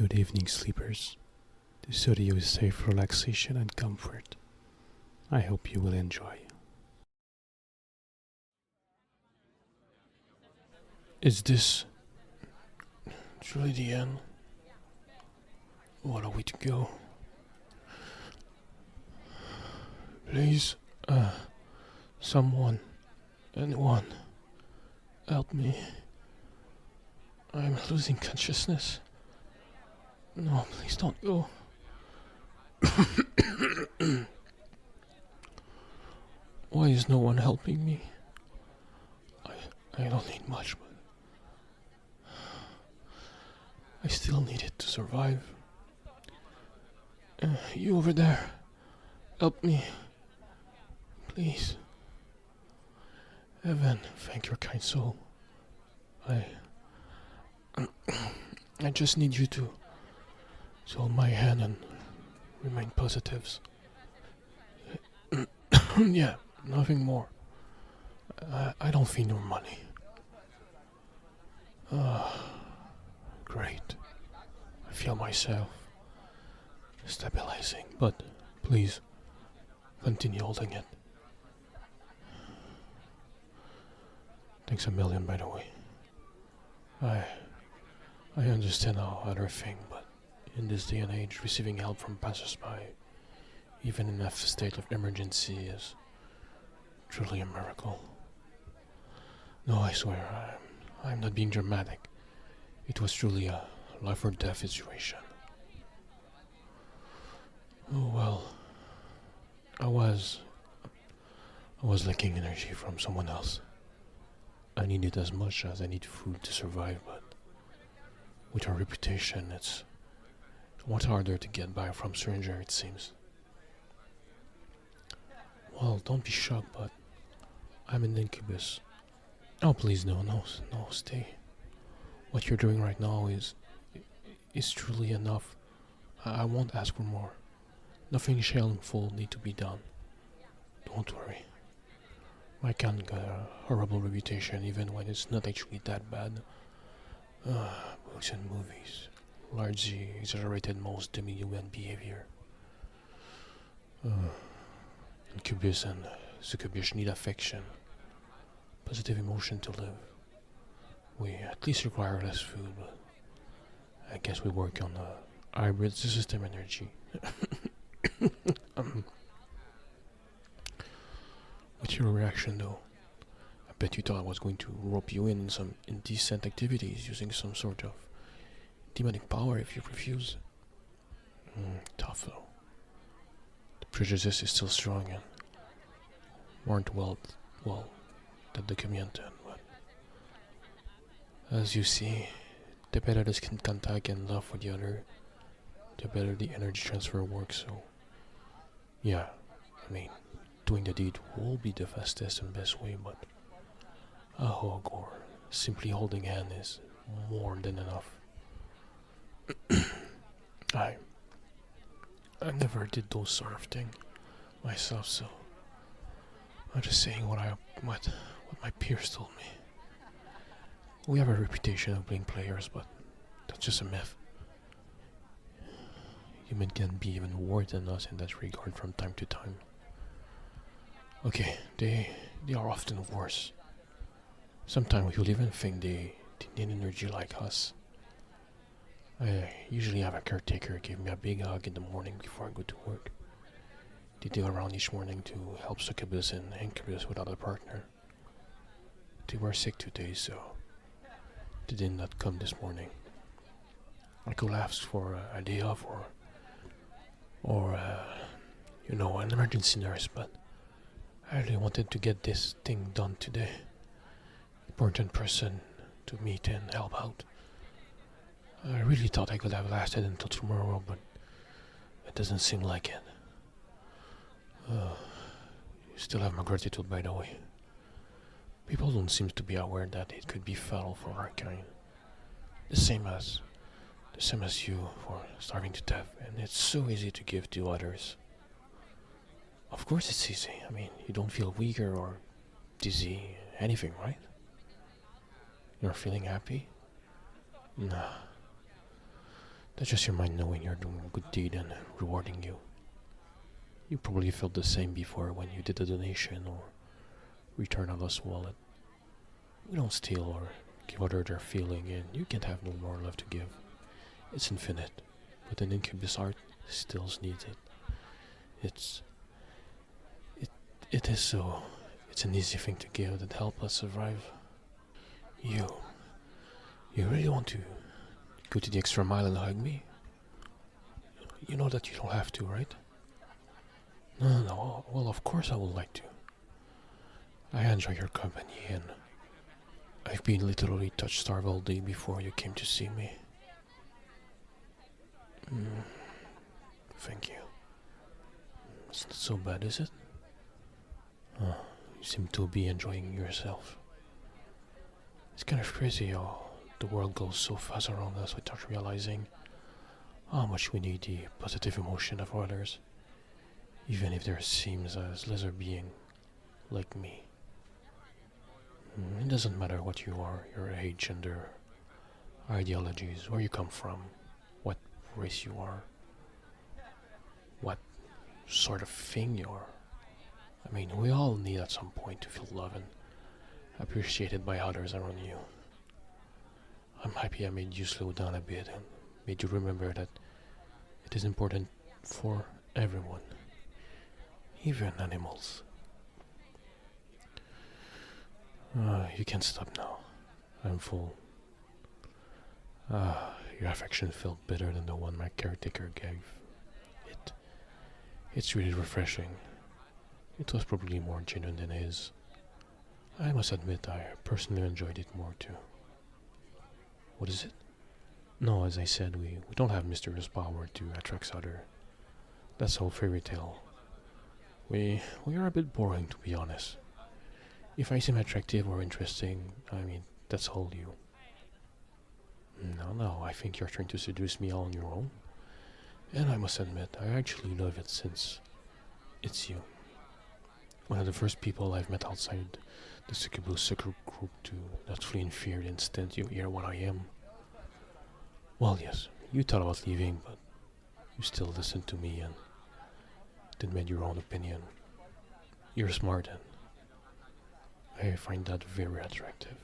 Good evening, sleepers. The studio is safe for relaxation and comfort. I hope you will enjoy. Is this truly the end? What are we to go? Please, someone, anyone, help me. I'm losing consciousness. No, please don't go. Why is no one helping me? I don't need much, but I still need it to survive. You over there, help me. Please. Heaven, thank your kind soul. I just need you to hold my hand and remain positives. Yeah, nothing more. I don't feel your money. Great. I feel myself stabilizing, but please continue holding it. Thanks a million, by the way. I understand how others think, but in this day and age, receiving help from passers-by, even in a state of emergency, is truly a miracle. No, I swear, I'm not being dramatic. It was truly a life or death situation. Oh well, I was lacking energy from someone else. I need it as much as I need food to survive, but with our reputation, it's much harder to get by from stranger, it seems. Well, don't be shocked, but I'm an Incubus. Oh, please, no, stay. What you're doing right now is truly enough. I won't ask for more. Nothing shameful need to be done. Don't worry. My kind got a horrible reputation even when it's not actually that bad. Books and movies largely exaggerated most demi-human behavior. Incubus and succubus need affection, positive emotion to live. We at least require less food, but I guess we work on hybrid system energy. What's your reaction though? I bet you thought I was going to rope you in some indecent activities using some sort of demonic power if you refuse. Tough though. The prejudice is still strong and weren't well that documented, but as you see, the better the skin contact and love for the other, the better the energy transfer works. So yeah, I mean, doing the deed will be the fastest and best way, but a hug or simply holding hand is more than enough. I never did those sort of thing myself, so I'm just saying what my peers told me. We have a reputation of being players, but that's just a myth. Humans can be even worse than us in that regard from time to time. Okay, they are often worse. Sometimes you'll even think they need energy like us. I usually have a caretaker give me a big hug in the morning before I go to work. They do around each morning to help succubus and incubus without a partner. They were sick today, so they did not come this morning. I could ask for a day off or an emergency nurse, but I really wanted to get this thing done today. Important person to meet and help out. I really thought I could have lasted until tomorrow, but it doesn't seem like it. Still have my gratitude, by the way. People don't seem to be aware that it could be fatal for our kind. The same as you for starving to death, and it's so easy to give to others. Of course it's easy. I mean, you don't feel weaker or dizzy, anything, right? You're feeling happy? Nah. That's just your mind knowing you're doing a good deed and rewarding you. You probably felt the same before when you did a donation or return a lost wallet. We don't steal or give others their feeling, and you can't have no more love to give. It's infinite, but an Incubus art still needs it. It's it it is so. It's an easy thing to give that help us survive. You you really want to go to the extra mile and hug me? You know that you don't have to, right? No. Well, of course I would like to. I enjoy your company, and I've been literally touch-starved all day before you came to see me. Thank you. It's not so bad, is it? You seem to be enjoying yourself. It's kind of crazy how the world goes so fast around us without realizing how much we need the positive emotion of others, even if there seems as lesser being like me. It doesn't matter what you are, your age, gender, ideologies, where you come from, what race you are, what sort of thing you are. I mean, we all need at some point to feel loved and appreciated by others around you. I'm happy I made you slow down a bit and made you remember that it is important for everyone, even animals. You can stop now. I'm full. Your affection felt better than the one my caretaker gave. It's really refreshing. It was probably more genuine than his. I must admit I personally enjoyed it more too. What is it? No, as I said, we don't have mysterious power to attract other. That's all fairy tale. We are a bit boring, to be honest. If I seem attractive or interesting, I mean, that's all you. No, I think you're trying to seduce me all on your own. And I must admit, I actually love it since it's you. One of the first people I've met outside the Incubus secret group to not flee in fear the instant you hear what I am. Well, yes, you thought about leaving, but you still listened to me and then made your own opinion. You're smart, and I find that very attractive.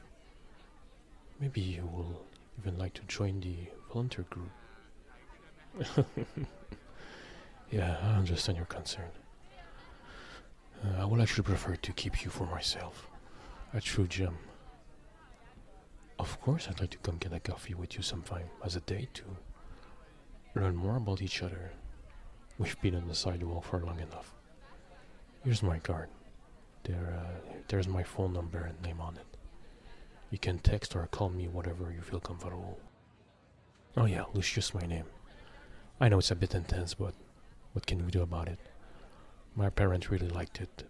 Maybe you will even like to join the volunteer group. Yeah, I understand your concern. I would actually prefer to keep you for myself. A true gem. Of course, I'd like to come get a coffee with you sometime as a date to learn more about each other. We've been on the sidewalk for long enough. Here's my card. There's my phone number and name on it. You can text or call me whatever you feel comfortable. Oh yeah, Lucius my name. I know it's a bit intense, but what can we do about it? My parents really liked it.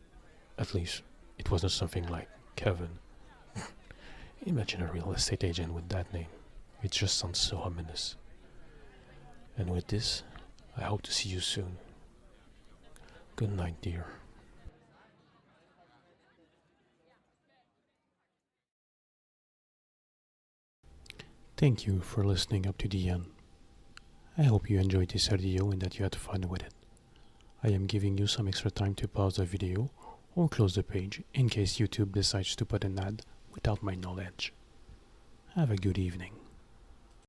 At least, it wasn't something like Kevin. Imagine a real estate agent with that name. It just sounds so ominous. And with this, I hope to see you soon. Good night, dear. Thank you for listening up to the end. I hope you enjoyed this audio and that you had fun with it. I am giving you some extra time to pause the video or close the page in case YouTube decides to put an ad without my knowledge. Have a good evening.